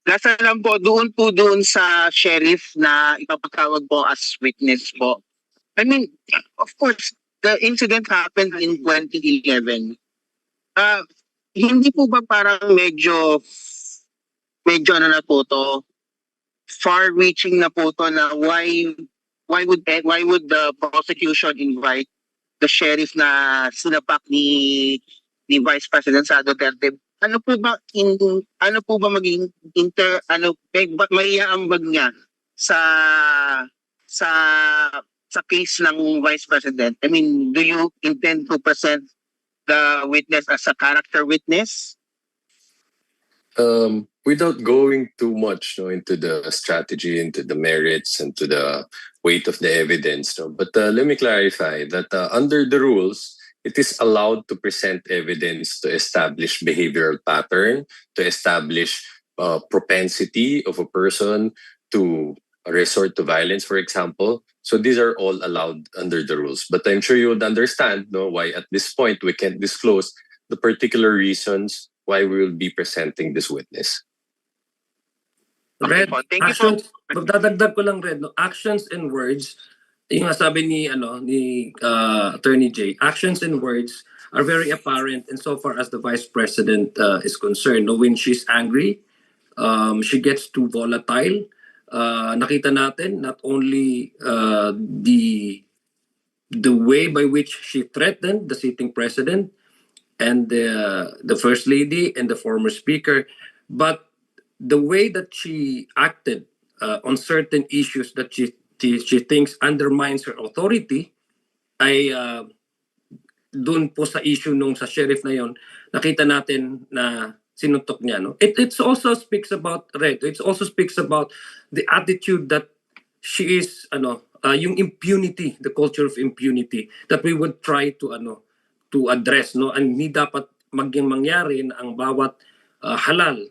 Nasa lang po, doon sa sheriff na ipapatawag po as witness po. I mean, of course, the incident happened in 2011. Ah, hindi po ba parang medyo ano na po to, far-reaching na po to na why would the prosecution invite the sheriff na sinapak ni Vice President Sara Duterte? Ano po ba maging may iaambag niya sa sa sa case ng Vice President? I mean, do you intend to present the witness as a character witness? Without going too much into the strategy, into the merits, and to the weight of the evidence, but let me clarify that under the rules, it is allowed to present evidence to establish behavioral pattern, to establish propensity of a person to resort to violence, for example. So these are all allowed under the rules. But I'm sure you would understand why at this point we can't disclose the particular reasons why we will be presenting this witness. Red, Thank you po. actions, magdadagdag ko lang, Red, actions and words, yung sabi ni Attorney Jay, actions and words are very apparent insofar as the Vice President is concerned. When she's angry, she gets too volatile. Nakita natin not only the way by which she threatened the sitting president and the First Lady and the former Speaker, but the way that she acted on certain issues that she thinks undermines her authority ay dun po sa issue nung sa sheriff na yon, nakita natin na sinuntok niya. It also speaks about, Red, it also speaks about the attitude that she is, yung impunity, the culture of impunity that we would try to address, and hindi dapat mangyari na ang bawat halal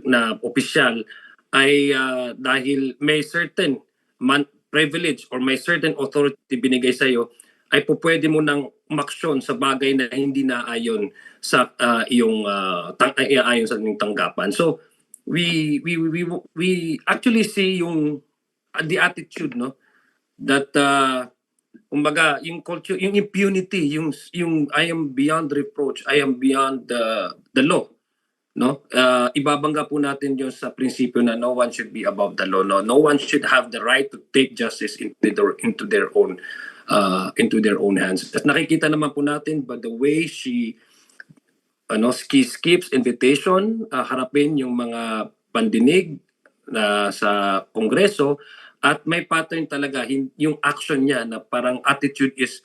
na opisyal ay dahil may certain privilege or may certain authority binigay sa iyo ay pwede mo nang umaksyon sa bagay na hindi na ayon sa ayon sa inyong tanggapan. So we actually see yung the attitude that kumbaga yung culture, yung impunity, yung I am beyond reproach, I am beyond the law, ibabangga po natin yung sa prinsipyo na no one should be above the law, no one should have the right to take justice into their own hands. At nakikita naman po natin by the way she skips invitation, harapin yung mga pandinig sa Kongreso. At may pattern talaga yung action niya na parang attitude is,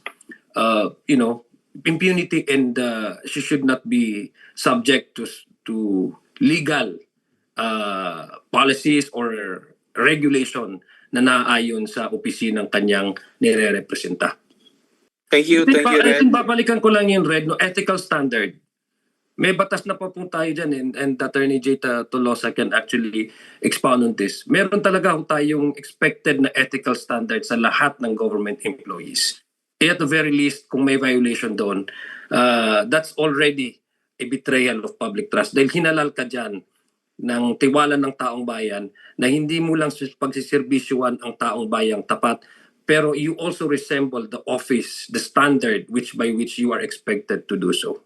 impunity and she should not be subject to legal policies or regulation na naayon sa opisinang kanyang nire-representa. Thank you, Red. Babalikan ko lang yung Red, ethical standard. May batas na po tayo dyan and Attorney Jay Tolosa can actually expound on this. Meron talaga tayong expected na ethical standard sa lahat ng government employees. At the very least, kung may violation doon, that's already a betrayal of public trust. Dahil hinalal ka dyan ng tiwala ng taong bayan na hindi mo lang pagsisirbisyuan ang taong bayang tapat, pero you also resemble the office, the standard by which you are expected to do so.